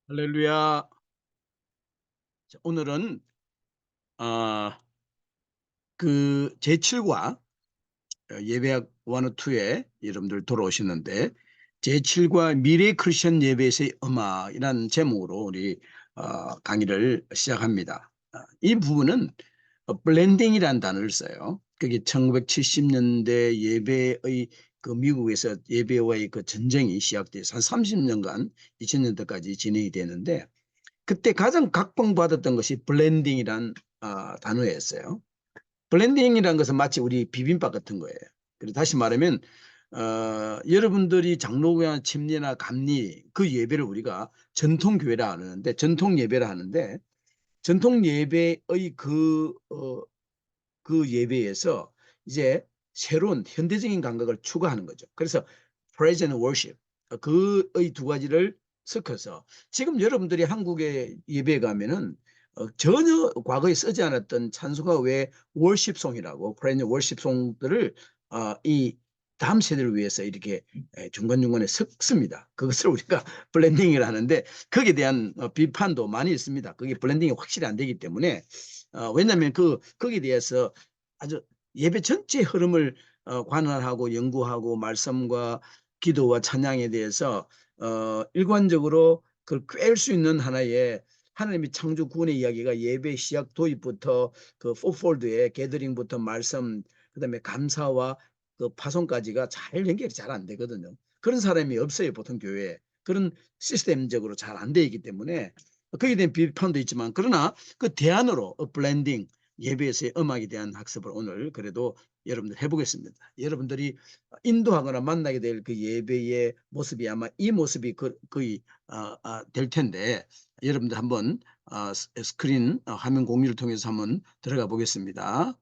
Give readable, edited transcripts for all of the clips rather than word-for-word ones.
할렐루야. 자, 오늘은 어, 제7과 예배학 102에 여러분들 돌아오시는데 제7과 미래 크리스천 예배에서의 음악이라는 제목으로 우리 강의를 시작합니다. 이 부분은 블렌딩이라는 단어를 써요. 그게 1970년대 예배의 미국에서 예배와의 전쟁이 시작돼서 한 30년간 2000년대까지 진행이 되는데 그때 가장 각광받았던 것이 블렌딩이란 단어였어요. 블렌딩이라는 것은 마치 우리 비빔밥 같은 거예요. 그리고 다시 말하면 여러분들이 장로교나 침례나 감리 그 예배를 우리가 전통 교회라 하는데 전통 예배라 하는데 전통 예배의 그 예배에서 이제 새로운 현대적인 감각을 추구하는 거죠. 그래서 praise and worship 그의 두 가지를 섞어서 지금 여러분들이 한국의 예배에 가면은 전혀 과거에 쓰지 않았던 찬송가 외에 월십송이라고 praise and worship 송들을 이 다음 세대를 위해서 이렇게 중간중간에 섞습니다. 그것을 우리가 블렌딩을 하는데 거기에 대한 비판도 많이 있습니다. 그게 블렌딩이 확실히 안 되기 때문에 왜냐하면 거기에 대해서 아주 예배 전체 흐름을 관할하고 연구하고 말씀과 기도와 찬양에 대해서 일관적으로 그걸 꿰을 수 있는 하나의 하나님의 창조 구원의 이야기가 예배 시작 도입부터 그 포폴드의 게더링부터 말씀 그다음에 감사와 그 파송까지가 잘 연결이 잘 안 되거든요. 그런 사람이 없어요 보통 교회에. 그런 시스템적으로 잘 안 돼 있기 때문에 거기에 대한 비판도 있지만 그러나 그 대안으로 블렌딩 예배에서의 음악에 대한 학습을 오늘 그래도 여러분들 해보겠습니다. 여러분들이 인도하거나 만나게 될 그 예배의 모습이 아마 이 모습이 거의 될 텐데 여러분들 한번 스크린 화면 공유를 통해서 한번 들어가 보겠습니다.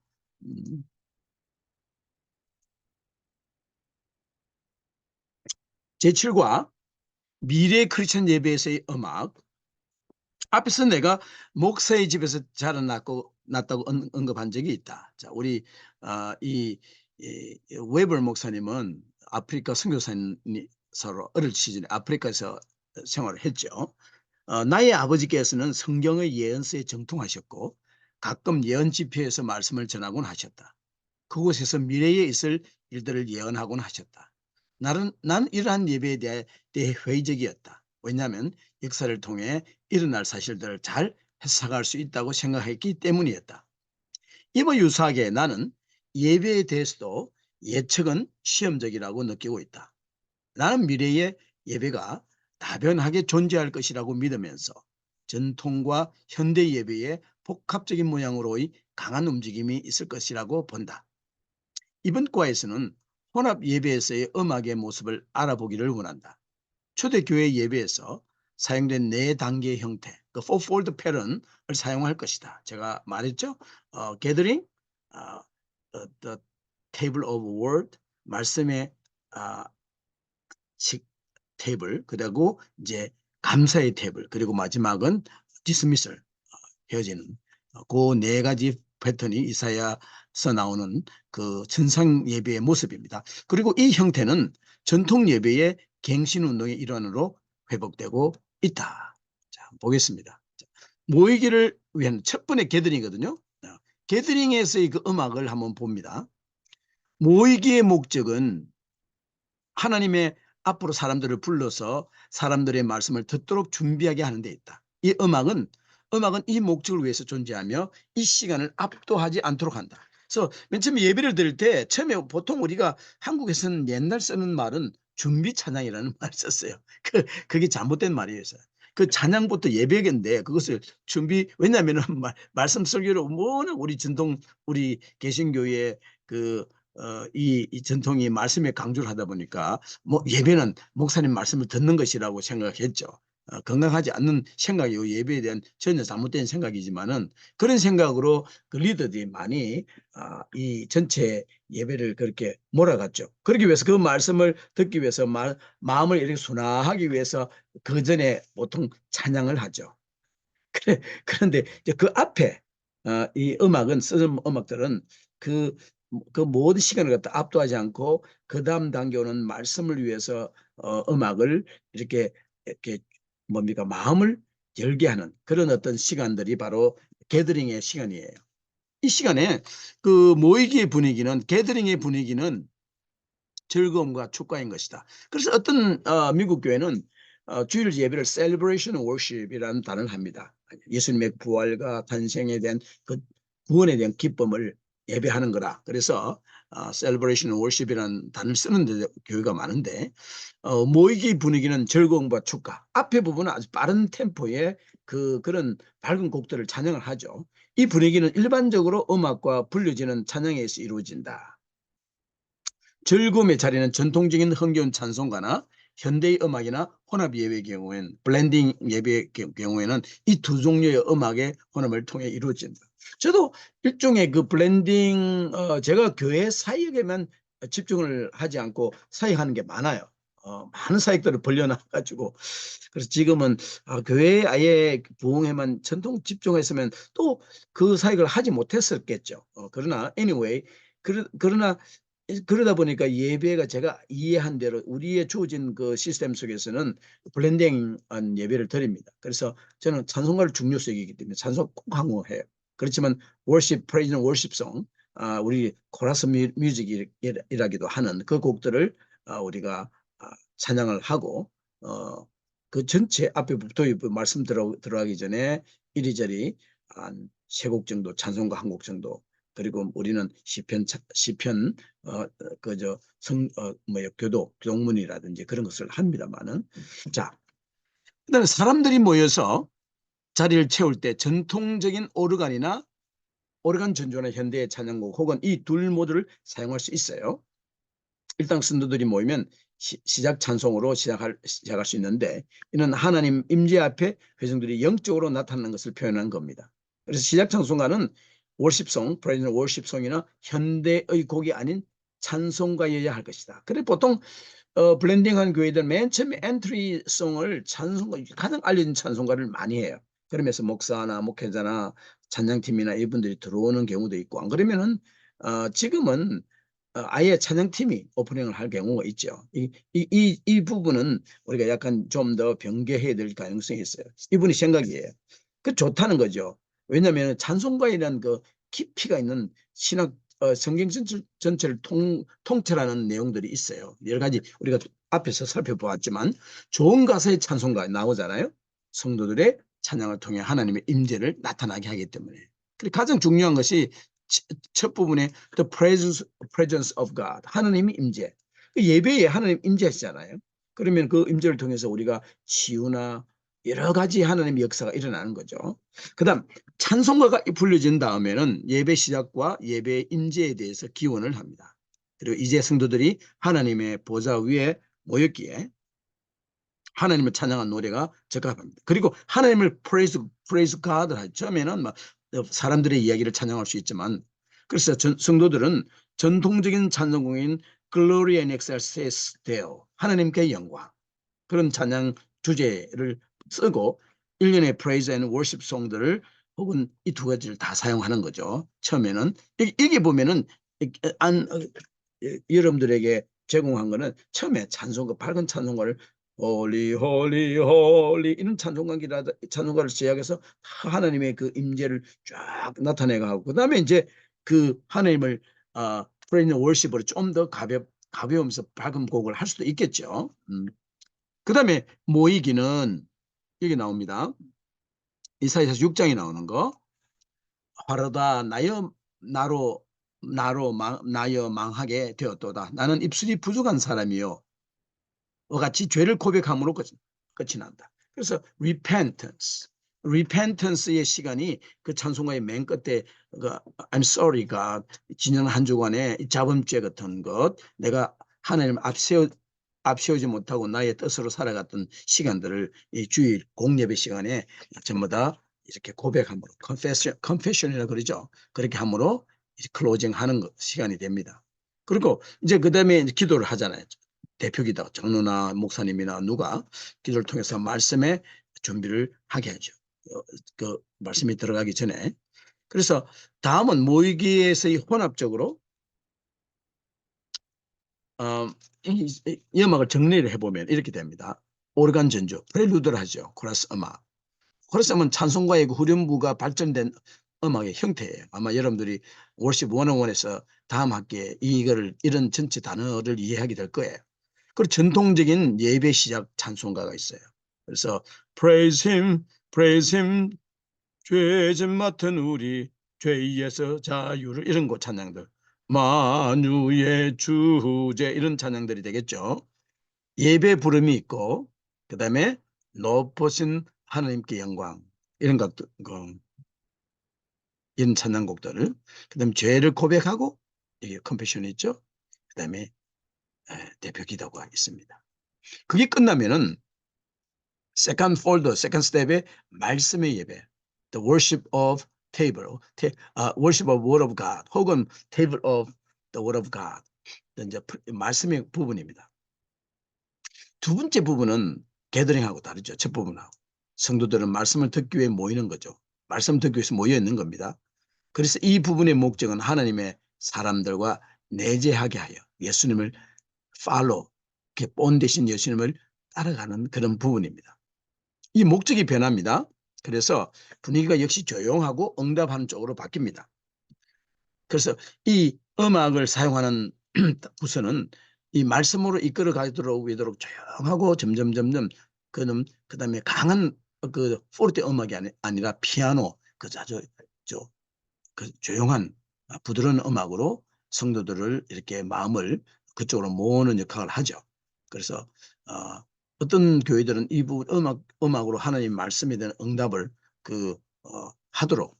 제7과 미래 크리스천 예배에서의 음악. 앞에서 내가 목사의 집에서 났다고 언급한 적이 있다. 자, 우리 이 웨버 목사님은 아프리카 선교사로 어릴 시절에 아프리카에서 생활을 했죠. 나의 아버지께서는 성경의 예언서에 정통하셨고 가끔 예언 집회에서 말씀을 전하곤 하셨다. 그곳에서 미래에 있을 일들을 예언하곤 하셨다. 난 이러한 예배에 대해 회의적이었다. 왜냐하면 역사를 통해 일어날 사실들을 잘 해석할 수 있다고 생각했기 때문이었다. 이와 유사하게 나는 예배에 대해서도 예측은 시험적이라고 느끼고 있다. 나는 미래의 예배가 다변하게 존재할 것이라고 믿으면서 전통과 현대 예배의 복합적인 모양으로의 강한 움직임이 있을 것이라고 본다. 이번 과에서는 혼합 예배에서의 음악의 모습을 알아보기를 원한다. 초대교회 예배에서 사용된 네 단계의 형태, 그 fourfold pattern을 사용할 것이다. 제가 말했죠. gathering, the table of word, 말씀의 테이블, 그리고 이제 감사의 테이블, 그리고 마지막은 dismissal, 헤어지는 그 네 가지 패턴이 이사야서 나오는 그 천상 예배의 모습입니다. 그리고 이 형태는 전통 예배의 갱신 운동의 일환으로 회복되고 있다. 자, 보겠습니다. 모이기를 위한 첫 번째 게더링이거든요. 게더링에서의 그 음악을 한번 봅니다. 모이기의 목적은 하나님의 앞으로 사람들을 불러서 사람들의 말씀을 듣도록 준비하게 하는 데 있다. 이 음악은 이 목적을 위해서 존재하며 이 시간을 압도하지 않도록 한다. 그래서 맨 처음에 예배를 드릴 때 처음에 보통 우리가 한국에서는 옛날 쓰는 말은 준비 찬양이라는 말을 썼어요. 그게 잘못된 말이었어요. 그 찬양부터 예배인데 그것을 왜냐하면 말씀 설교를 워낙 우리 전통 우리 개신교의 이 전통이 말씀에 강조를 하다 보니까 뭐 예배는 목사님 말씀을 듣는 것이라고 생각했죠. 건강하지 않는 생각이 예배에 대한 전혀 잘못된 생각이지만은 그런 생각으로 그 리더들이 많이 이 전체 예배를 그렇게 몰아갔죠. 그러기 위해서 그 말씀을 듣기 위해서 마음을 이렇게 순화하기 위해서 그 전에 보통 찬양을 하죠. 그런데 이제 그 앞에 이 음악은 쓰는 음악들은 그, 그 모든 시간을 갖다 압도하지 않고 그 다음 단계 오는 말씀을 위해서 음악을 이렇게 뭡니까? 마음을 열게 하는 그런 어떤 시간들이 바로 게더링의 시간이에요. 이 시간에 그 모이기의 분위기는, 게더링의 분위기는 즐거움과 축가인 것이다. 그래서 어떤 미국 교회는 주일 예배를 celebration worship이라는 단어를 합니다. 예수님의 부활과 탄생에 대한 그 구원에 대한 기쁨을 예배하는 거라. 그래서 celebration worship이라는 단어를 쓰는 데 교회가 많은데 모이기 분위기는 즐거움과 축가. 앞에 부분은 아주 빠른 템포의 그런 밝은 곡들을 찬양을 하죠. 이 분위기는 일반적으로 음악과 불려지는 찬양에서 이루어진다. 즐거움의 자리는 전통적인 흥겨운 찬송가나 현대의 음악이나 혼합 예배의 경우에는, 블렌딩 예배의 경우에는 이 두 종류의 음악의 혼합을 통해 이루어진다. 저도 일종의 그 블렌딩, 제가 교회 사역에만 집중을 하지 않고 사역하는 게 많아요. 많은 사역들을 벌려놔가지고. 그래서 지금은 교회에 아예 부흥회만 전통 집중했으면 또 그 사역을 하지 못했었겠죠. 그러나 anyway, 그러나 그러다 보니까 예배가 제가 이해한 대로 우리의 주어진 그 시스템 속에서는 블렌딩한 예배를 드립니다. 그래서 저는 찬송가를 중요성이기 때문에 찬송 꼭 항호해요. 그렇지만 월십, 프레이즈는 월십송, 우리 코러스 뮤직이라기도 하는 그 곡들을 우리가 찬양을 하고 그 전체 앞에부터 말씀 들어가기 전에 이리저리 한 세 곡 정도, 찬송가 한 곡 정도, 그리고 우리는 시편 그저 교도 교문이라든지 그런 것을 합니다만은. 자, 그다음에 사람들이 모여서 자리를 채울 때 전통적인 오르간 전주나 현대의 찬양곡 혹은 이 둘 모두를 사용할 수 있어요. 일당 성도들이 모이면 시작 찬송으로 시작할 수 있는데, 이는 하나님 임재 앞에 회중들이 영적으로 나타나는 것을 표현한 겁니다. 그래서 시작 찬송가는 월십송, 프레이즈 월십송이나 현대의 곡이 아닌 찬송가여야 할 것이다. 그래 보통 블렌딩한 교회들 맨 처음에 엔트리송을 찬송가, 가장 알려진 찬송가를 많이 해요. 그러면서 목사나 목회자나 찬양팀이나 이분들이 들어오는 경우도 있고, 안 그러면은 지금은 아예 찬양팀이 오프닝을 할 경우가 있죠. 이 부분은 우리가 약간 좀 더 변개해야 될 가능성이 있어요. 이분이 생각이에요. 그 좋다는 거죠. 왜냐하면 찬송가이라는 그 깊이가 있는 신학 성경 전체를 통찰하는 내용들이 있어요. 여러 가지 우리가 앞에서 살펴보았지만 좋은 가사의 찬송가 나오잖아요. 성도들의 찬양을 통해 하나님의 임재를 나타나게 하기 때문에. 그리고 가장 중요한 것이 첫 부분에 the presence of God, 하나님의 임재. 예배에 하나님 임재하시잖아요. 그러면 그 임재를 통해서 우리가 치유나 여러 가지 하나님의 역사가 일어나는 거죠. 그다음 찬송가가 불려진 다음에는 예배 시작과 예배 임재에 대해서 기원을 합니다. 그리고 이제 성도들이 하나님의 보좌 위에 모였기에 하나님을 찬양한 노래가 적합합니다. 그리고 하나님을 praise God를 하죠. 처음에는 막 사람들의 이야기를 찬양할 수 있지만, 그래서 성도들은 전통적인 찬송곡인 Glory and Excelsis Deo, 하나님께 영광, 그런 찬양 주제를 쓰고 일련의 praise and worship 송들을 혹은 이 두 가지를 다 사용하는 거죠. 처음에는 이게 보면은 여러분들에게 제공한 거는 처음에 찬송가, 밝은 찬송가를 홀리 홀리 홀리 이런 찬송가를 제약해서 하나님의 그 임재를 쫙 나타내가 하고, 그다음에 이제 그 하나님을 프레이즈 월십으로 좀 더 가벼우면서 밝은 곡을 할 수도 있겠죠. 그다음에 모이기는 여기 나옵니다. 이사야서 6장에 나오는 거. 화르다 나여 망하게 되었도다. 나는 입술이 부족한 사람이요 같이 죄를 고백함으로 끝이 난다. 그래서 repentance의 시간이 그 찬송가의 맨 끝에 I'm sorry God, 지난 한 주간의 자범죄 같은 것, 내가 하나님 앞세우지 못하고 나의 뜻으로 살아갔던 시간들을 이 주일 공예배 시간에 전부 다 이렇게 고백함으로, confession이라고 그러죠. 그렇게 함으로 클로징하는 시간이 됩니다. 그리고 이제 그다음에 기도를 하잖아요. 대표 기도, 장로나 목사님이나 누가 기도를 통해서 말씀에 준비를 하게 하죠. 그 말씀이 들어가기 전에. 그래서 다음은 모이기에서의 혼합적으로 이 음악을 정리를 해보면 이렇게 됩니다. 오르간 전주, 프렐루드를 하죠. 코러스 음악. 코러스 음악은 찬송가의 그 후렴부가 발전된 음악의 형태예요. 아마 여러분들이 월십 101에서 다음 학기에 이런 전체 단어를 이해하게 될 거예요. 그리고 전통적인 예배 시작 찬송가가 있어요. 그래서 Praise Him, Praise Him, 죄짐 맡은 우리 죄에서 자유를 이런 거 찬양들, 만유의 주제 이런 찬양들이 되겠죠. 예배 부름이 있고 그다음에 높으신 하나님께 영광 이런 것들, 이런 찬양곡들을 그다음에 죄를 고백하고 이게 컴패션이 있죠. 그다음에 대표 기도가 있습니다. 그게 끝나면은 세컨드 폴더, 세컨드 스텝의 말씀의 예배, the worship of table, worship of word of God, 혹은 table of the word of God, 이제 말씀의 부분입니다. 두 번째 부분은 게더링하고 다르죠. 첫 부분하고 성도들은 말씀을 듣기 위해 모이는 거죠. 말씀 듣기 위해서 모여 있는 겁니다. 그래서 이 부분의 목적은 하나님의 사람들과 내재하게 하여 예수님을 팔로우, 본 대신 예수님을 따라가는 그런 부분입니다. 이 목적이 변합니다. 그래서 분위기가 역시 조용하고 응답하는 쪽으로 바뀝니다. 그래서 이 음악을 사용하는 부서는 이 말씀으로 이끌어 가도록 조용하고 점점 그다음에 강한 그 포르테 음악이 아니라 피아노 그 아주 그 조용한 부드러운 음악으로 성도들을 이렇게 마음을 그쪽으로 모으는 역할을 하죠. 그래서 어떤 교회들은 이 부분 음악으로 하나님 말씀에 대한 응답을 하도록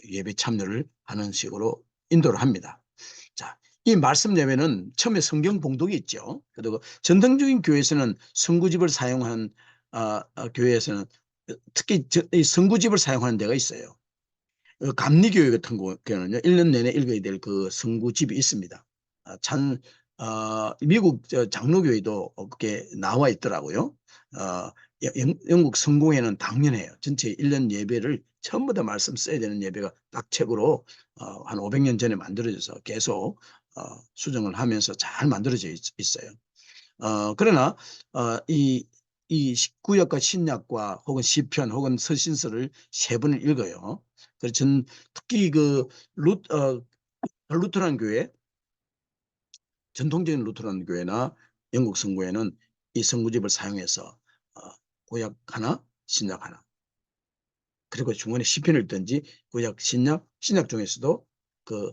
예배 참여를 하는 식으로 인도를 합니다. 자, 이 말씀 예배는 처음에 성경 봉독이 있죠. 그리고 전통적인 교회에서는 성구집을 사용한 교회에서는 특히 이 성구집을 사용하는 데가 있어요. 감리교회 같은 경우는요, 1년 내내 읽어야 될 그 성구집이 있습니다. 미국 장로교회도 그게 나와 있더라고요. 영국 성공회는 당연해요. 전체 1년 예배를 전부 다 말씀 써야 되는 예배가 딱 책으로 한 500년 전에 만들어져서 계속 수정을 하면서 잘 만들어져 있어요. 그러나 이 구약과 신약과 혹은 시편 혹은 서신서를 세 번을 읽어요. 그래서 전 특히 루터란 교회, 전통적인 루터란 교회나 영국 성구회는 이 성구집을 사용해서 구약 하나, 신약 하나, 그리고 중간에 시편을 읽든지 구약, 신약 중에서도 그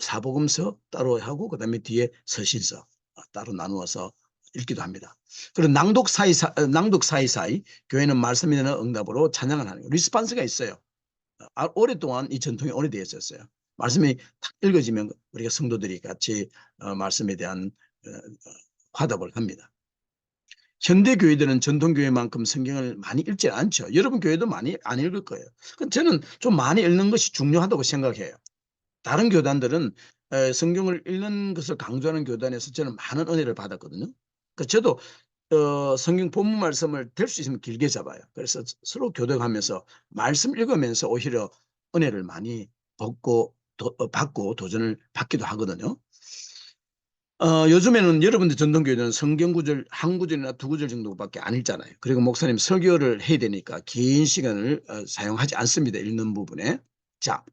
사복음서 따로 하고 그다음에 뒤에 서신서 따로 나누어서 읽기도 합니다. 그리고 낭독 사이사이 교회는 말씀에 대한 응답으로 찬양을 하는 리스판스가 있어요. 오랫동안 이 전통이 오래되어 있었어요. 말씀이 탁 읽어지면 우리가 성도들이 같이 말씀에 대한 화답을 합니다. 현대 교회들은 전통 교회만큼 성경을 많이 읽지 않죠. 여러분 교회도 많이 안 읽을 거예요. 저는 좀 많이 읽는 것이 중요하다고 생각해요. 다른 교단들은 성경을 읽는 것을 강조하는 교단에서 저는 많은 은혜를 받았거든요. 저도 성경 본문 말씀을 될 수 있으면 길게 잡아요. 그래서 서로 교대하면서 말씀 읽으면서 오히려 은혜를 많이 받고 도전을 받기도 하거든요. 요즘에는 여러분들 전통교회는 성경 구절 한 구절이나 두 구절 정도밖에 안 읽잖아요. 그리고 목사님 설교를 해야 되니까 긴 시간을 사용하지 않습니다. 읽는 부분에. 자,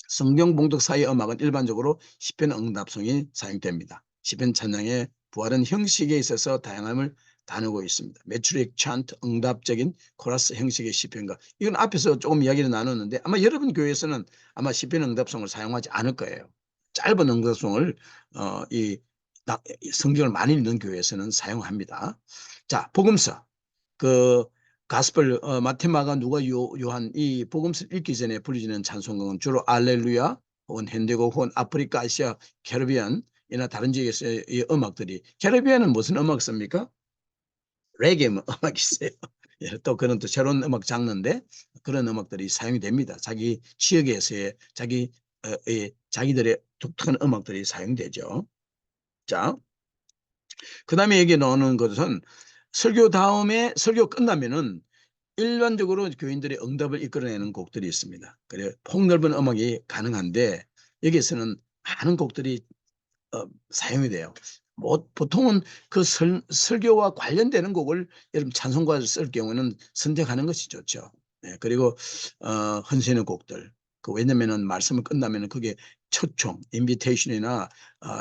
성경 봉독 사이 음악은 일반적으로 시편 응답송이 사용됩니다. 시편 찬양의 부활은 형식에 있어서 다양함을 나누고 있습니다. 메추릭 찬트, 응답적인 코러스 형식의 시편과 이건 앞에서 조금 이야기를 나눴는데 아마 여러분 교회에서는 아마 시편 응답송을 사용하지 않을 거예요. 짧은 응답송을 이 성경을 많이 읽는 교회에서는 사용합니다. 자, 복음서 그 가스펠 마태, 마가, 누가, 요한 이 복음서를 읽기 전에 불리는 찬송가는 주로 알렐루야 혹은 현대곡 혹은 아프리카, 아시아, 캐리비안이나 다른 지역에서의 이 음악들이 캐리비안은 무슨 음악 씁니까? 레게 음악이 있어요. 예, 또 그런 또 새로운 음악 장르인데 그런 음악들이 사용이 됩니다. 자기 지역에서의 자기들의 독특한 음악들이 사용되죠. 자, 그 다음에 여기 나오는 것은 설교 다음에 설교 끝나면은 일반적으로 교인들의 응답을 이끌어내는 곡들이 있습니다. 그래 폭넓은 음악이 가능한데 여기에서는 많은 곡들이 사용이 돼요. 뭐 보통은 그 설교와 관련되는 곡을 여러분 찬송가를 쓸 경우는 선택하는 것이 좋죠. 네, 그리고 헌신의 곡들. 그 왜냐면은 말씀을 끝나면은 그게 초청, 인비테이션이나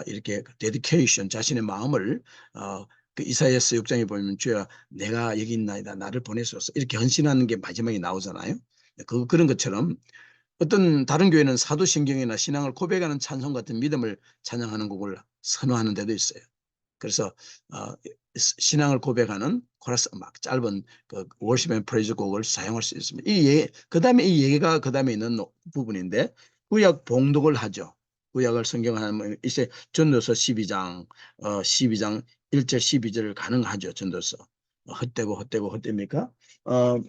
이렇게 데디케이션, 자신의 마음을 그 이사야서 6장에 보면 주야 내가 여기 있나이다 나를 보내소서 이렇게 헌신하는 게 마지막에 나오잖아요. 그런 것처럼 어떤 다른 교회는 사도신경이나 신앙을 고백하는 찬송 같은 믿음을 찬양하는 곡을 선호하는 데도 있어요. 그래서 어, 신앙을 고백하는 코러스 막 짧은 그 월십 앤 프레이즈 곡을 사용할 수 있습니다. 그다음에 이 얘기가 그다음에 있는 부분인데 구약 봉독을 하죠. 구약을 성경하면 이제 전도서 12장 12장 1절 12절을 가능하죠. 전도서 헛되고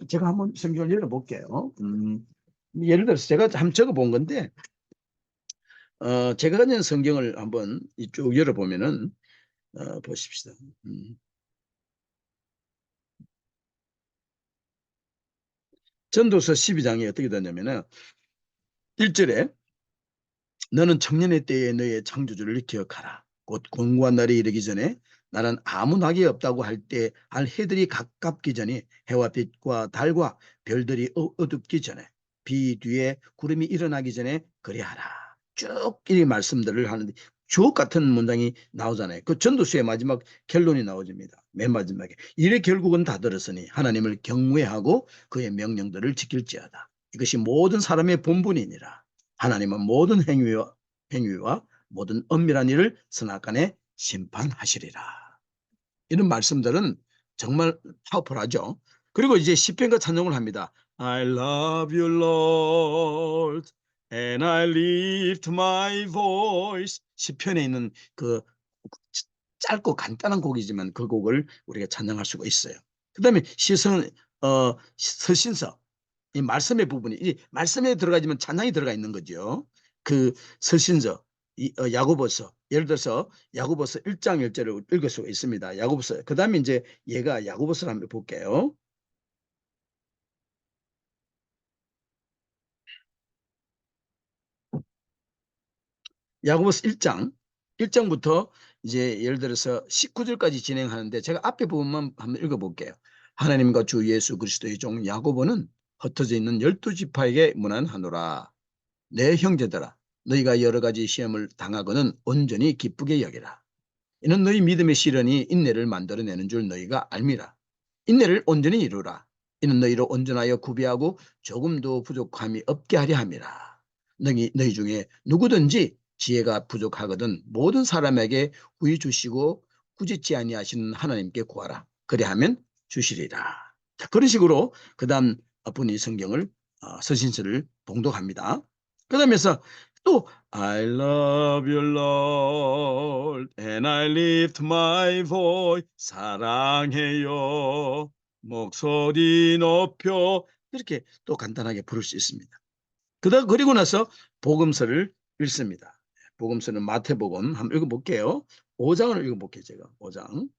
제가 한번 성경을 열어볼게요. 예를 들어서 제가 한번 적어본 건데 제가 가진 성경을 한번 쭉 열어보면은 보십시다. 음. 전도서 12장이 어떻게 되냐면은 1절에 너는 청년의 때에 너의 창조주를 기억하라. 곧 공고한 날이 이르기 전에 나는 아무 낙이 없다고 할 때 할 해들이 가깝기 전에 해와 빛과 달과 별들이 어둡기 전에 비 뒤에 구름이 일어나기 전에 그리하라. 쭉 이 말씀들을 하는데 주옥 같은 문장이 나오잖아요. 그 전도서의 마지막 결론이 나오집니다. 맨 마지막에 이래 결국은 다 들었으니 하나님을 경외하고 그의 명령들을 지킬지어다. 이것이 모든 사람의 본분이니라. 하나님은 모든 행위와 모든 엄밀한 일을 선악간에 심판하시리라. 이런 말씀들은 정말 파워풀하죠. 그리고 이제 시편과 찬송을 합니다. I love you, Lord, and I lift my voice. 시편에 있는 그 짧고 간단한 곡이지만 그 곡을 우리가 찬양할 수가 있어요. 그다음에 서신서 이 말씀의 부분이 이 말씀에 들어가지만 찬양이 들어가 있는 거죠. 그 서신서 야고보서 예를 들어서 야고보서 1장 1절을 읽을 수가 있습니다. 야고보서 그다음에 이제 얘가 야고보서를 한번 볼게요. 야고보서 1장부터 이제 예를 들어서 19절까지 진행하는데 제가 앞에 부분만 한번 읽어볼게요. 하나님과 주 예수 그리스도의 종 야고보는 흩어져 있는 12지파에게 문안하노라. 내 형제들아 너희가 여러 가지 시험을 당하거는 온전히 기쁘게 여기라. 이는 너희 믿음의 시련이 인내를 만들어내는 줄 너희가 알미라. 인내를 온전히 이루라. 이는 너희를 온전하여 구비하고 조금도 부족함이 없게 하려 함이라. 너희 중에 누구든지 지혜가 부족하거든 모든 사람에게 구히 주시고 꾸짖지 아니하시는 하나님께 구하라. 그리하면 주시리라. 자, 그런 식으로 그 다음 분이 성경을 서신서를 봉독합니다. 그 다음에서 또 I love you, Lord, and I lift my voice. 사랑해요. 목소리 높여. 이렇게 또 간단하게 부를 수 있습니다. 그리고 나서 복음서를 읽습니다. 복음서는 마태복음 한번 읽어볼게요. 5장을 읽어볼게요. 제가 5장.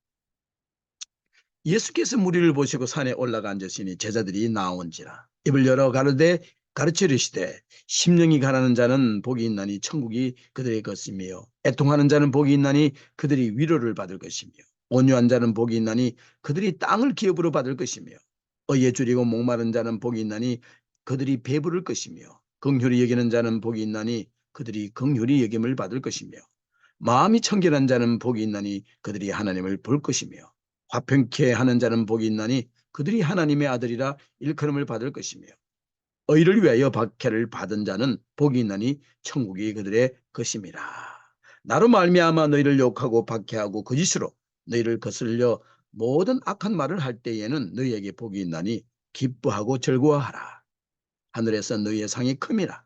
예수께서 무리를 보시고 산에 올라가 앉으시니 제자들이 나온지라 입을 열어 가르되 가르치르시되 심령이 가라는 자는 복이 있나니 천국이 그들의 것이며 애통하는 자는 복이 있나니 그들이 위로를 받을 것이며 온유한 자는 복이 있나니 그들이 땅을 기업으로 받을 것이며 어이에 줄이고 목마른 자는 복이 있나니 그들이 배부를 것이며 긍휼히 여기는 자는 복이 있나니 그들이 긍휼히 여김을 받을 것이며 마음이 청결한 자는 복이 있나니 그들이 하나님을 볼 것이며 화평케 하는 자는 복이 있나니 그들이 하나님의 아들이라 일컬음을 받을 것이며 의를 위하여 박해를 받은 자는 복이 있나니 천국이 그들의 것임이라. 나로 말미암아 너희를 욕하고 박해하고 거짓으로 너희를 거슬려 모든 악한 말을 할 때에는 너희에게 복이 있나니 기뻐하고 즐거워하라. 하늘에서 너희의 상이 큼이라.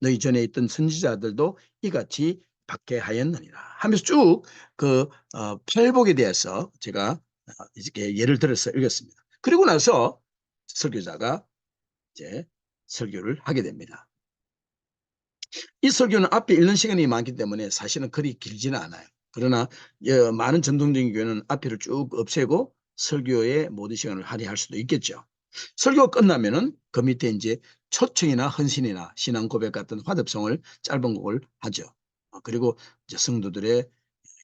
너희 전에 있던 선지자들도 이같이 박해하였느니라 하면서 쭉 그 팔복에 대해서 제가 이렇게 예를 들어서 읽었습니다. 그리고 나서 설교자가 이제 설교를 하게 됩니다. 이 설교는 앞에 읽는 시간이 많기 때문에 사실은 그리 길지는 않아요. 그러나 많은 전통적인 교회는 앞에를 쭉 없애고 설교에 모든 시간을 할애할 수도 있겠죠. 설교가 끝나면은 그 밑에 이제 초청이나 헌신이나 신앙 고백 같은 화답성을 짧은 곡을 하죠. 그리고 이제 성도들의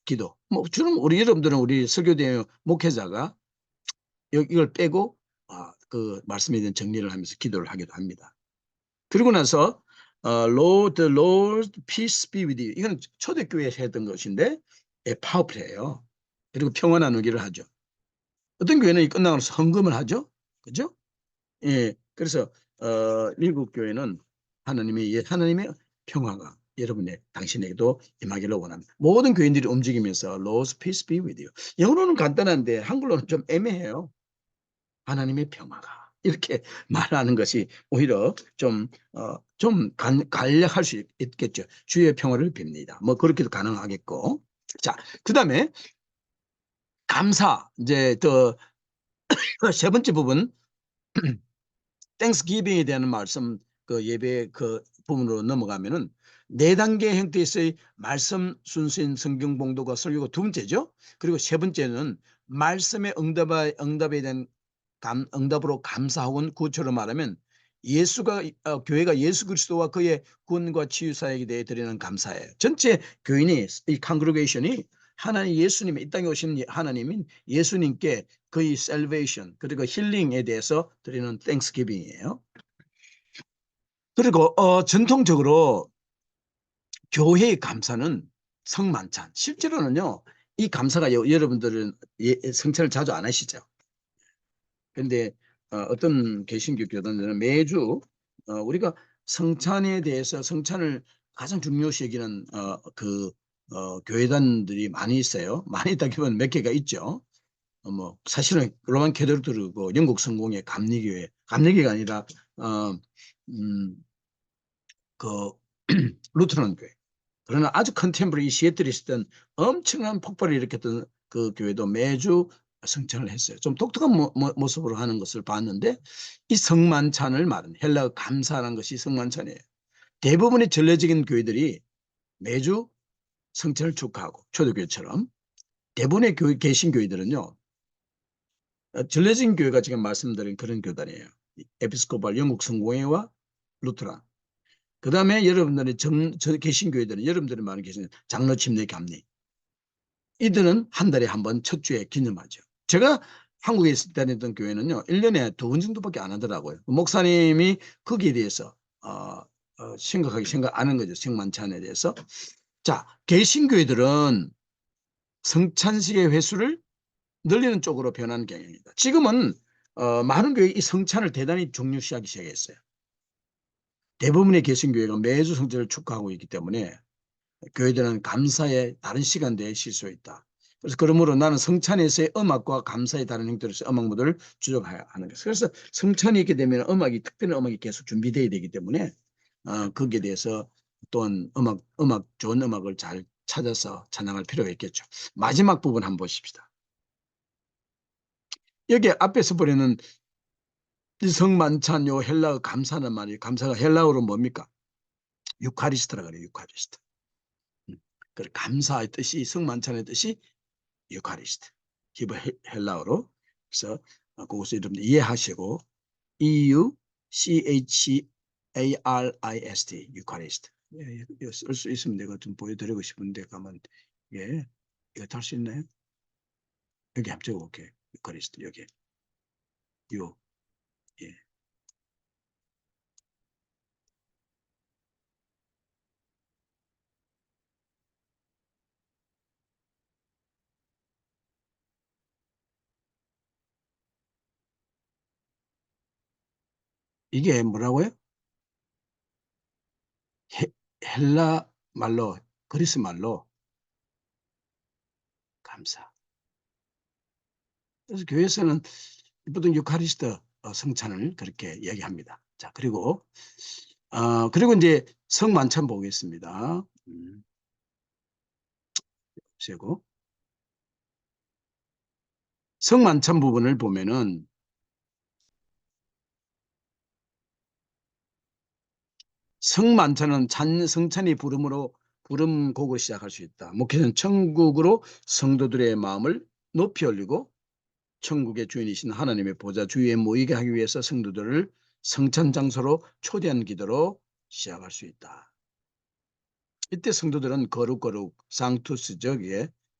기도. 뭐 주로 우리 여러분들은 우리 설교대 목회자가 이걸 빼고 그 말씀에 대한 정리를 하면서 기도를 하기도 합니다. 그리고 나서 Lord, the Lord, peace be with you. 이건 초대교회에서 했던 것인데 파워풀해요. 그리고 평안한 오기를 하죠. 어떤 교회는 끝나고 나서 헌금을 하죠. 그죠? 예. 그래서 미국 교회는 하나님의 평화가 여러분의 당신에게도 임하기를 원합니다. 모든 교인들이 움직이면서 Lord's peace be with you. 영어로는 간단한데 한글로는 좀 애매해요. 하나님의 평화가 이렇게 말하는 것이 오히려 좀 간략할 수 있겠죠. 주의 평화를 빕니다. 뭐 그렇게도 가능하겠고. 자, 그다음에 감사. 이제 더 세 번째 부분 땡스기빙에 대한 말씀 그 예배 그 부분으로 넘어가면은 네 단계 형태에서의 말씀 순수인 성경 봉독과 설교가 두 번째죠. 그리고 세 번째는 말씀의 응답에 대한 응답으로 감사 혹은 구처로 말하면 교회가 예수 그리스도와 그의 구원과 치유 사역에 대해 드리는 감사예요. 전체 교인이 이 컨그레게이션이 하나님 예수님이 이 땅에 오신 하나님인 예수님께 그의 salvation 그리고 힐링에 대해서 드리는 땡스기빙이에요. 그리고 전통적으로 교회의 감사는 성만찬. 실제로는요. 이 감사가 여러분들은 성찬을 자주 안 하시죠. 그런데 어떤 개신교 교단들은 매주 우리가 성찬에 대해서 성찬을 가장 중요시 여기는 교회단들이 많이 있어요. 많이 있다기보다는 몇 개가 있죠. 뭐 사실은 로만 캐톨릭이고 영국 성공의 감리교회가 아니라 그 루터론 교회. 그러나 아주 컨템포러리 시애틀에 있었던 엄청난 폭발을 일으켰던 그 교회도 매주 성찬을 했어요. 좀 독특한 모습으로 하는 것을 봤는데 이 성만찬을 말하는 헬라어 감사라는 것이 성만찬이에요. 대부분의 전례적인 교회들이 매주 성찬을 축하하고 초대교회처럼 대부분의 개신교회들은요. 전례적인 교회가 지금 말씀드린 그런 교단이에요. 에피스코팔 영국 성공회와 루트란. 그 다음에 여러분들의 개신교회들은 여러분들이 많은 개신 장로 침례 감리. 이들은 한 달에 한 번 첫 주에 기념하죠. 제가 한국에 다녔던 교회는요. 1년에 2번 정도밖에 안 하더라고요. 목사님이 거기에 대해서 심각하게 생각 안 하는 거죠. 성만찬에 대해서. 자, 개신교회들은 성찬식의 횟수를 늘리는 쪽으로 변하는 경향입니다. 지금은 많은 교회 이 성찬을 대단히 중요시하기 시작했어요. 대부분의 개신교회가 매주 성찬을 축하하고 있기 때문에 교회들은 감사에 다른 시간대에 쉴 수 있다. 그래서 그러므로 나는 성찬에서의 음악과 감사의 다른 행동에서 음악 모드를 조정해야 하는 것이죠. 그래서 성찬이 있게 되면 특별한 음악이 계속 준비되어야 되기 때문에 거기에 대해서 또한 좋은 음악을 잘 찾아서 찬양할 필요가 있겠죠. 마지막 부분 한번 보십시다. 여기 앞에서 보려는 이 성만찬 요 헬라어 감사는 말이에요. 감사가 헬라어로 뭡니까? 유카리스트라 그래요. 유카리스트. 그 감사의 뜻이 성만찬의 뜻이 유카리스트. 히브리 헬라어로. 그래서 그것을 여러분들 이해하시고 EUCHARIST 유카리스트. 쓸 수 있으면 내가 좀 보여드리고 싶은데 가만 이거 할 수 있나요? 여기 한번 적어볼게요. 유카리스트 여기 예. 이게 뭐라고요? 헬라 말로 그리스 말로 감사. 그래서 교회에서는 보통 유카리스트 성찬을 그렇게 얘기합니다. 자, 그리고 이제 성만찬 보겠습니다. 세고 성만찬 부분을 보면은 성만찬은 성찬이 부름곡을 시작할 수 있다. 목회자는 천국으로 성도들의 마음을 높이 올리고 천국의 주인이신 하나님의 보좌 주위에 모이게 하기 위해서 성도들을 성찬 장소로 초대한 기도로 시작할 수 있다. 이때 성도들은 거룩 상투스죠.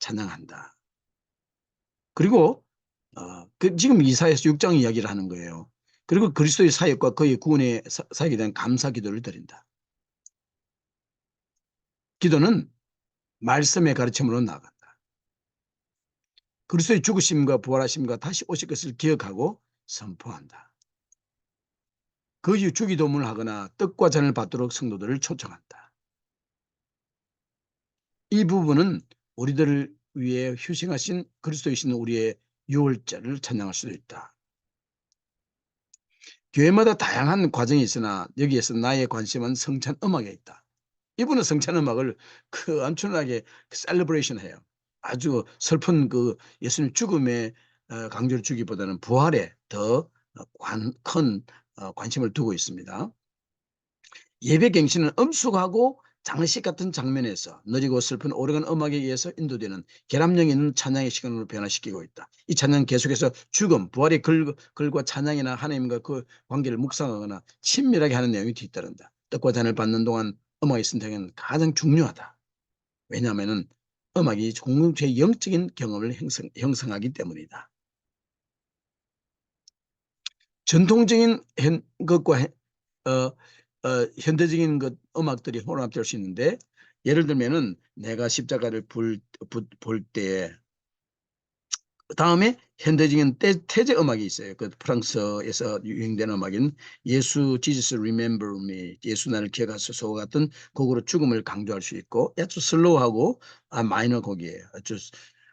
찬양한다. 그리고 지금 이사야서 6장 이야기를 하는 거예요. 그리고 그리스도의 사역과 그의 구원의 사역에 대한 감사 기도를 드린다. 기도는 말씀의 가르침으로 나간다. 그리스도의 죽으심과 부활하심과 다시 오실 것을 기억하고 선포한다. 그 이후 주기도문을 하거나 떡과 잔을 받도록 성도들을 초청한다. 이 부분은 우리들을 위해 희생하신 그리스도이신 우리의 유월자를 찬양할 수도 있다. 교회마다 다양한 과정이 있으나 여기에서 나의 관심은 성찬 음악에 있다. 이분은 성찬 음악을 엄청나게 셀러브레이션 해요. 아주 슬픈 그 예수님 죽음의 강조를 주기보다는 부활에 더 큰 관심을 두고 있습니다. 예배 갱신은 엄숙하고 장례식 같은 장면에서 느리고 슬픈 오래간 음악에 의해서 인도되는 결합력 있는 찬양의 시간으로 변화시키고 있다. 이 찬양 계속해서 죽음, 부활의 글과 찬양이나 하나님과 그 관계를 묵상하거나 친밀하게 하는 내용이 뒤따른다. 떡과 잔을 받는 동안 음악의 선택은 가장 중요하다. 왜냐하면 음악이 공동체의 영적인 경험을 형성하기 때문이다. 전통적인 것과 현대적인 것 음악들이 혼합될 수 있는데, 예를 들면은 내가 십자가를 볼 때에 다음에 현대적인 태제 음악이 있어요. 그 프랑스에서 유행되는 음악인 예수 Jesus Remember Me, 예수 나를 기억하소서 같은 곡으로 죽음을 강조할 수 있고, 아주 슬로우하고 마이너 곡이에요.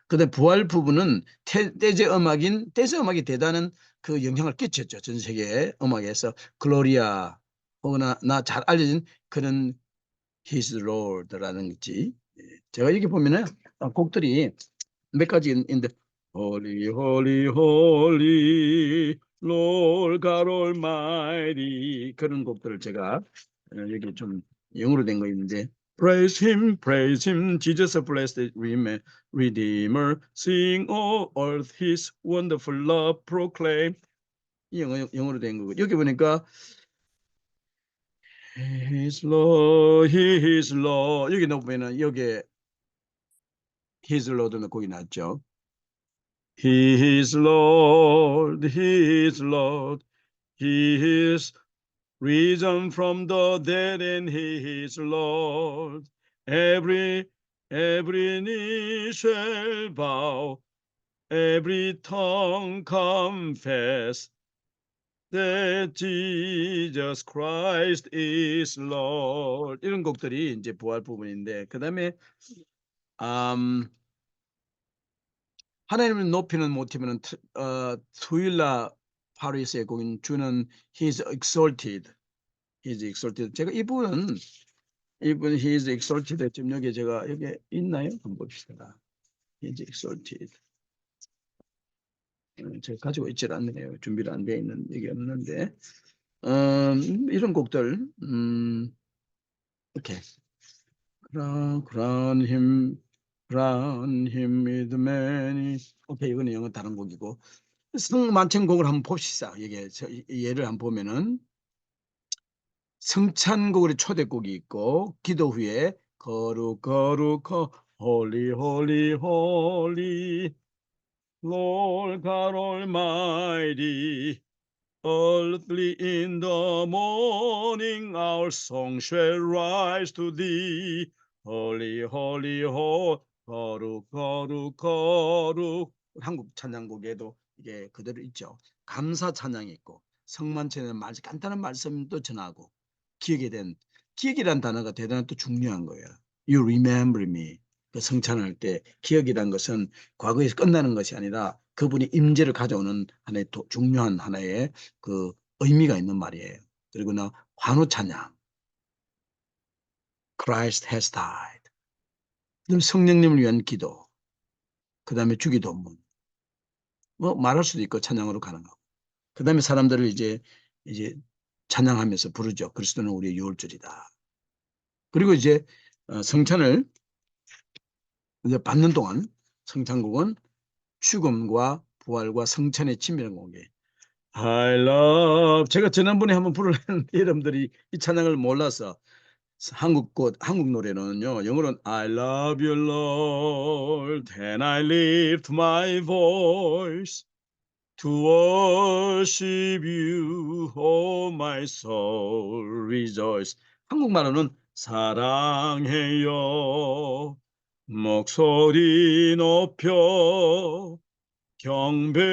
근데 부활 부분은 태제 음악이 대단한 그 영향을 끼쳤죠. 전 세계 음악에서 글로리아 혹은 나 잘 알려진 그런 His Lord라는 거지. 제가 여기 보면은 곡들이 몇 가지 있는데, Holy, Holy, Holy, Lord God Almighty, 그런 곡들을 제가 여기 좀 영어로 된 거 있는데, Praise Him, Jesus blessed Redeemer, sing all earth His wonderful love proclaim. 이 영어로 된 거고, 여기 보니까 His Lord, His Lord, 여기 보면은 여기 His Lord는 거기 나왔죠. He is Lord, He is Lord, He is risen from the dead, and He is Lord. Every knee shall bow, every tongue confess that Jesus Christ is Lord. 이런 곡들이 이제 부활 부분인데, 그 다음에 하나님을 높이는 모티브는 투일라 파리스의 곡인 주는 He's exalted. He's exalted. 제가 이분 He's exalted 지금 여기 제가 여기 있나요? 한번 봅시다. He's exalted. 제가 가지고 있질 않네요. 준비를 안 돼 있는 얘기 없는데 이런 곡들 이렇게 crown him with many. 오케이, 이거는 영어 다른 곡이고. 성만찬곡을 한번 봅시다. 이게 예를 한번 보면은 성찬곡의 초대곡이 있고, 기도 후에 거룩 holy holy holy Lord God Almighty, early in the morning our song shall rise to thee. Holy holy holy 거룩. 한국 찬양곡에도 이게 그대로 있죠. 감사 찬양이 있고, 성만찬에는 간단한 말씀도 전하고, 기억이란 단어가 대단히 또 중요한 거예요. You remember me. 그 성찬할 때 기억이란 것은 과거에서 끝나는 것이 아니라 그분이 임재를 가져오는 하나의 중요한 하나의 그 의미가 있는 말이에요. 그리고 환호 찬양, Christ has died. 그다음 성령님을 위한 기도, 그 다음에 주기도문, 뭐 말할 수도 있고 찬양으로 가는 거고. 그 다음에 사람들을 이제 찬양하면서 부르죠. 그리스도는 우리의 유월절이다. 그리고 이제 성찬을 이제 받는 동안 성찬곡은 죽음과 부활과 성찬의 친밀한 관계. I love. 제가 지난번에 한번 부르는 여러분들이 이 찬양을 몰라서 한국 노래는요, 영어로는 I love you, Lord, and I lift my voice to worship you, oh my soul, rejoice. 한국말로는 사랑해요, 목소리 높여 경배해요,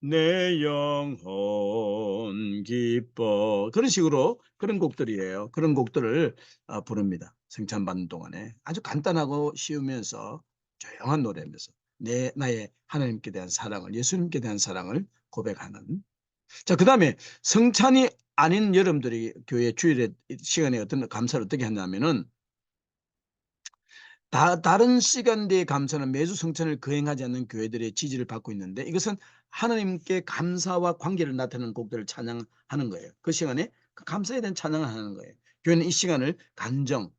내 영혼 기뻐. 그런 식으로 그런 곡들이에요. 그런 곡들을 부릅니다. 성찬받는 동안에 아주 간단하고 쉬우면서 조용한 노래면서 나의 하나님께 대한 사랑을, 예수님께 대한 사랑을 고백하는. 자, 그다음에 성찬이 아닌 여러분들이 교회 주일에 시간에 어떤 감사를 어떻게 하냐면은, 다른 시간대의 감사는 매주 성찬을 거행하지 않는 교회들의 지지를 받고 있는데, 이것은 하나님께 감사와 관계를 나타내는 곡들을 찬양하는 거예요. 그 시간에 그 감사에 대한 찬양을 하는 거예요. 교회는 이 시간을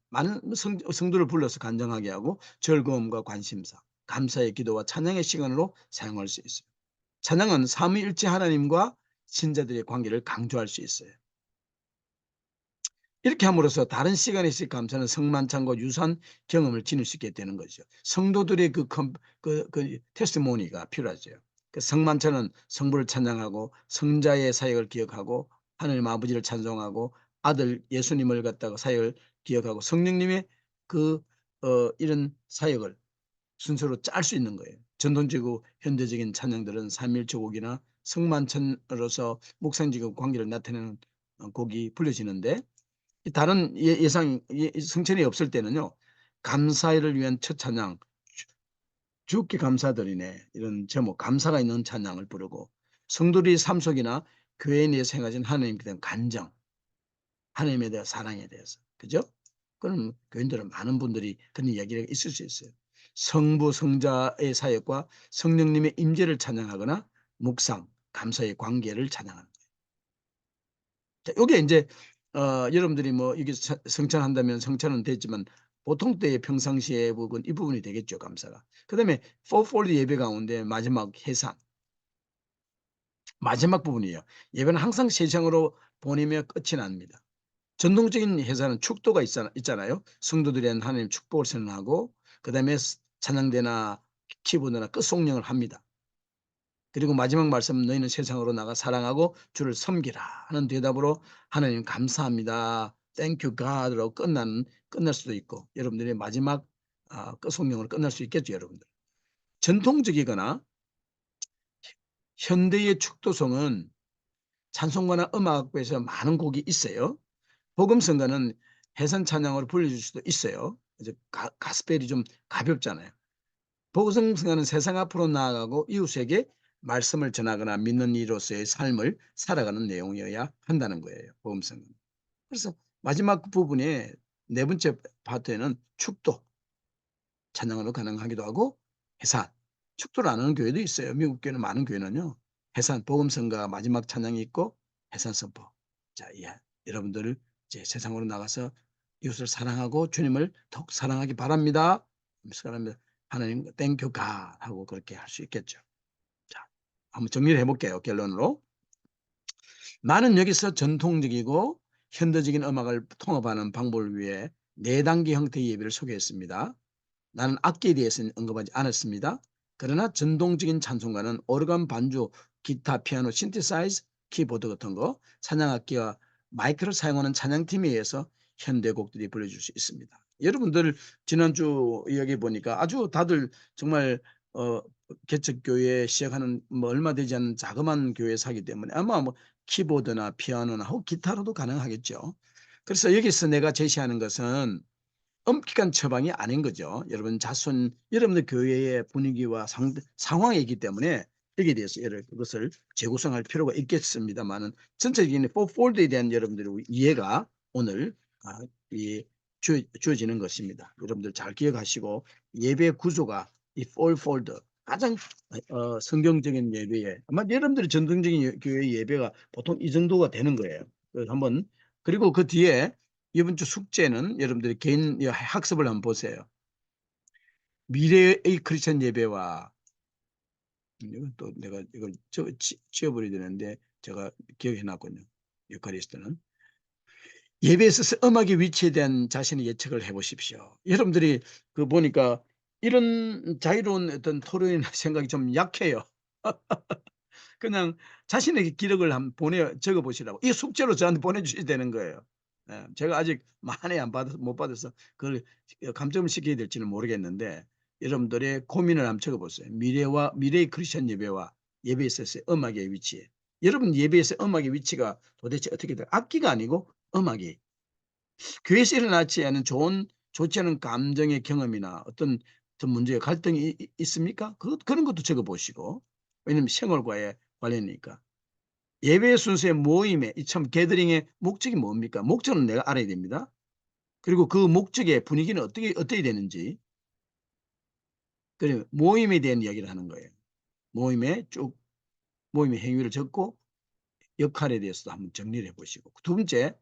많은 성도를 불러서 간정하게 하고 즐거움과 관심사, 감사의 기도와 찬양의 시간으로 사용할 수 있어요. 찬양은 삼위일체 하나님과 신자들의 관계를 강조할 수 있어요. 이렇게 함으로써 다른 시간에 있을 감사는 성만찬과 유사한 경험을 지닐 수 있게 되는 거죠. 성도들의 그 테스티모니가 필요하죠. 그 성만찬은 성부를 찬양하고 성자의 사역을 기억하고 하나님 아버지를 찬송하고 아들 예수님을 갖다가 사역을 기억하고 성령님의 이런 사역을 순서로 짤 수 있는 거예요. 전통적이고 현대적인 찬양들은 삼일초곡이나 성만찬으로서 묵상적인 관계를 나타내는 곡이 불려지는데, 다른 성천이 없을 때는요, 감사를 위한 첫 찬양, 주께 감사드리네, 이런 제목, 감사가 있는 찬양을 부르고, 성도들의 삶 속이나 교회 내에서 행하신 하나님께 대한 간정, 하나님에 대한 사랑에 대해서, 그죠? 그럼 교인들은 많은 분들이 그런 이야기가 있을 수 있어요. 성부 성자의 사역과 성령님의 임재를 찬양하거나 묵상, 감사의 관계를 찬양하는 거예요. 자, 요게 이제 여러분들이 뭐 이게 성찬한다면 성찬은 됐지만 보통 때의 평상시의 부분, 이 부분이 되겠죠, 감사가. 그다음에 포폴드 예배 가운데 마지막 해산, 마지막 부분이에요. 예배는 항상 세상으로 보내며 끝이 납니다. 전통적인 회사는 축도가 있잖아요. 성도들이 하나님 축복을 선언하고 그다음에 찬양대나 키보드나 끝송령을 합니다. 그리고 마지막 말씀, 너희는 세상으로 나가 사랑하고 주를 섬기라 하는 대답으로 하나님 감사합니다, Thank you God로 끝날 수도 있고, 여러분들의 마지막 끝송령으로 끝날 수 있겠죠. 여러분들 전통적이거나 현대의 축도송은 찬송가나 음악에서 많은 곡이 있어요. 복음성가는 해산 찬양으로 불려줄 수도 있어요. 이제 가스펠이 좀 가볍잖아요. 복음성가는 세상 앞으로 나아가고 이웃에게 말씀을 전하거나 믿는 이로서의 삶을 살아가는 내용이어야 한다는 거예요, 복음성은. 그래서 마지막 부분에 네 번째 파트에는 축도 찬양으로 가능하기도 하고, 해산, 축도를 안 하는 교회도 있어요. 미국 교회는, 많은 교회는요, 해산 복음성가 마지막 찬양이 있고 해산 선포. 자, 여러분들 이제 세상으로 나가서 이웃을 사랑하고 주님을 더욱 사랑하기 바랍니다. 하나님 땡큐 가 하고 그렇게 할 수 있겠죠. 자, 한번 정리를 해볼게요. 결론으로. 나는 여기서 전통적이고 현대적인 음악을 통합하는 방법을 위해 4단계 형태의 예배를 소개했습니다. 나는 악기에 대해서는 언급하지 않았습니다. 그러나 전통적인 찬송가는 오르간, 반주, 기타, 피아노, 신티사이즈, 키보드 같은 거, 찬양악기와 마이크를 사용하는 찬양팀에 의해서 현대곡들이 불려줄 수 있습니다. 여러분들 지난주 이야기 보니까 아주 다들 정말 개척교회 시작하는 뭐 얼마 되지 않은 자그마한 교회사기 때문에 아마 뭐 키보드나 피아노나 혹은 기타로도 가능하겠죠. 그래서 여기서 내가 제시하는 것은 엄격한 처방이 아닌 거죠. 여러분 여러분들 교회의 분위기와 상황이기 때문에 여기에 대해서 그것을 재구성할 필요가 있겠습니다만은, 전체적인 포폴드에 대한 여러분들의 이해가 오늘 주어지는 것입니다. 여러분들 잘 기억하시고, 예배 구조가 이 포폴드, 가장 성경적인 예배에, 아마 여러분들의 전통적인 교회 예배가 보통 이 정도가 되는 거예요. 그래서 그리고 그 뒤에 이번 주 숙제는 여러분들이 개인 학습을 한번 보세요. 미래의 크리스천 예배와, 이건 또 내가 이걸 지워버려야 되는데 제가 기억해 놨거든요. 유카리스트는 예배에서 음악의 위치에 대한 자신의 예측을 해보십시오. 여러분들이 그 보니까 이런 자유로운 어떤 토론이나 생각이 좀 약해요. 그냥 자신에게 기록을 한번 적어 보시라고. 이 숙제로 저한테 보내주셔야 되는 거예요. 예, 제가 아직 많이 못 받아서 그걸 감점을 시켜야 될지는 모르겠는데 여러분들의 고민을 한번 적어보세요. 미래의 크리스천 예배와 예배에 있어서의 음악의 위치. 여러분 예배에서 음악의 위치가 도대체 어떻게 돼요? 악기가 아니고 음악이. 교회에서 일어나지 않은 좋지 않은 감정의 경험이나 어떤 문제의 갈등이 있습니까? 그런 것도 적어보시고. 왜냐면 생활과의 관련이니까. 예배 순서의 모임의 이참 게더링의 목적이 뭡니까? 목적은 내가 알아야 됩니다. 그리고 그 목적의 분위기는 어떻게 되는지. 그리고 모임에 대한 이야기를 하는 거예요. 모임의 행위를 적고 역할에 대해서도 한번 정리를 해보시고. 두 번째,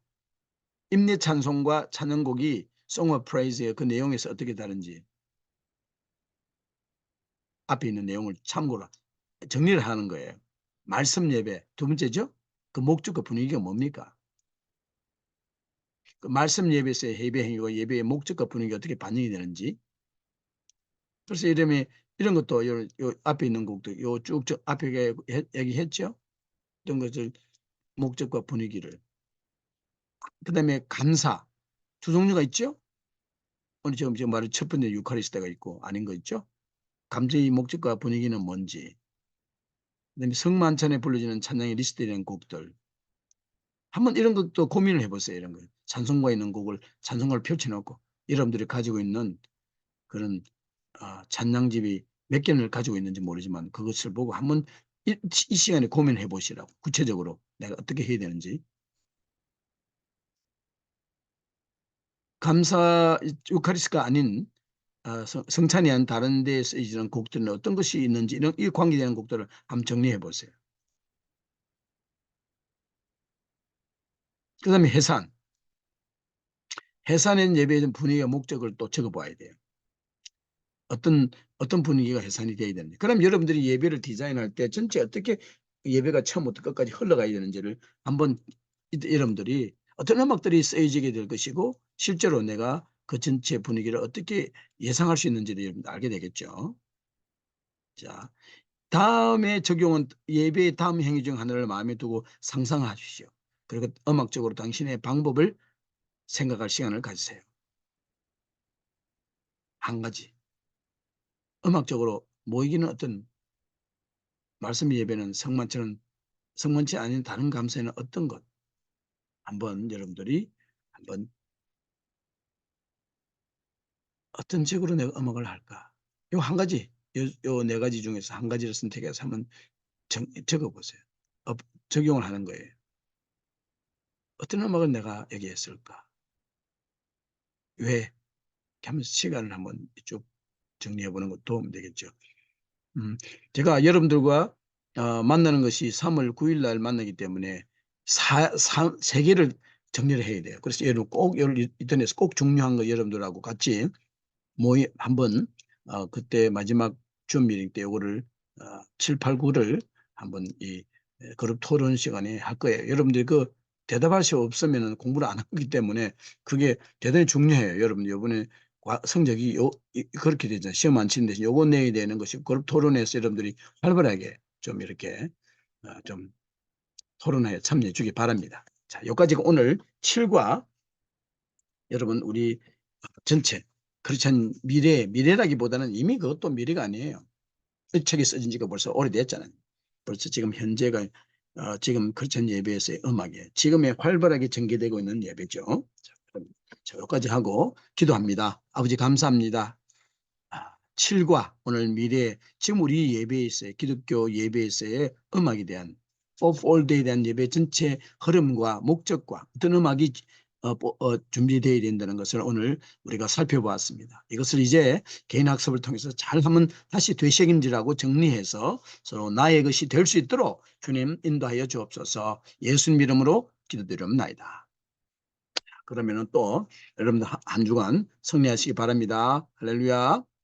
임내 찬송과 찬양곡이 Song of Praise의 그 내용에서 어떻게 다른지 앞에 있는 내용을 참고로 정리를 하는 거예요. 말씀 예배 두 번째죠. 그 목적과 분위기가 뭡니까? 그 말씀 예배에서의 예배 행위와 예배의 목적과 분위기가 어떻게 반영이 되는지. 그래서 이런 것도 요 앞에 있는 곡도 요쭉 앞에 얘기했죠. 이런 것을 목적과 분위기를. 그다음에 감사 두 종류가 있죠. 오늘 지금 말한 첫 번째 유카리스트가 있고 아닌 거 있죠. 감정의 목적과 분위기는 뭔지. 그다음에 성만찬에 불러지는 찬양의 리스트에 곡들. 한번 이런 것도 고민을 해보세요. 이런 거. 찬송가 있는 곡을 찬송가를 펼쳐놓고 여러분들이 가지고 있는 그런 찬양집이 몇 개를 가지고 있는지 모르지만 그것을 보고 한번 이 시간에 고민해 보시라고. 구체적으로 내가 어떻게 해야 되는지. 감사 유카리스가 아닌 성찬이 아닌 다른 데에 쓰이는 곡들은 어떤 것이 있는지 이런 이 관계되는 곡들을 한번 정리해 보세요. 그다음에 해산의 예배에 대한 분위기와 목적을 또 적어봐야 돼요. 어떤 분위기가 해산이 돼야 되는지. 그럼 여러분들이 예배를 디자인할 때 전체 어떻게 예배가 처음부터 끝까지 흘러가야 되는지를 한번 여러분들이 어떤 음악들이 쓰여지게 될 것이고 실제로 내가 그 전체 분위기를 어떻게 예상할 수 있는지를 여러분 알게 되겠죠. 자, 다음에 적용은 예배의 다음 행위 중 하나를 마음에 두고 상상하십시오. 그리고 음악적으로 당신의 방법을 생각할 시간을 가지세요. 한 가지. 음악적으로 모이기는 어떤 말씀 예배는 성만치 아닌 다른 감사에는 어떤 것 한번 여러분들이 한번 어떤 식으로 내가 음악을 할까? 요 한 가지, 요 네 가지 중에서 한 가지를 선택해서 한번 적어보세요. 적용을 하는 거예요. 어떤 음악을 내가 여기에 쓸까? 왜? 이렇게 하면서 시간을 한번 쭉 정리해보는 것도 도움 되겠죠. 음, 제가 여러분들과 만나는 것이 3월 9일 날 만나기 때문에 세 개를 정리를 해야 돼요. 그래서 여러분 꼭 인터넷에서 꼭 중요한 거 여러분들하고 같이 한번 그때 마지막 줌 미팅 때 요거를 7, 8, 9를 한번 이 그룹 토론 시간에 할 거예요. 여러분들 그 대답할 수 없으면 공부를 안 하기 때문에 그게 대단히 중요해요. 여러분 이번에 성적이 그렇게 되잖아요. 시험 안 치는 대신 요거 내야 되는 것이 그룹 토론에서 여러분들이 활발하게 좀 이렇게 좀 토론에 참여해 주기 바랍니다. 자, 여기까지가 오늘 7과 여러분 우리 전체 크리스천 미래라기보다는 이미 그것도 미래가 아니에요. 이 책이 써진 지가 벌써 오래됐잖아요. 벌써 지금 현재가 지금 크리스천 예배에서의 음악에 지금에 활발하게 전개되고 있는 예배죠. 자, 그럼 여기까지 하고 기도합니다. 아버지 감사합니다. 7과 오늘 미래 지금 우리 예배에서의 기독교 예배에서의 음악에 대한 of all day에 대한 예배 전체 흐름과 목적과 어떤 음악이 준비되어야 된다는 것을 오늘 우리가 살펴보았습니다. 이것을 이제 개인 학습을 통해서 잘 한번 다시 되새김질하고 정리해서 서로 나의 것이 될 수 있도록 주님 인도하여 주옵소서. 예수님 이름으로 기도드립니다. 그러면은 또 여러분들 한 주간 승리하시기 바랍니다. 할렐루야.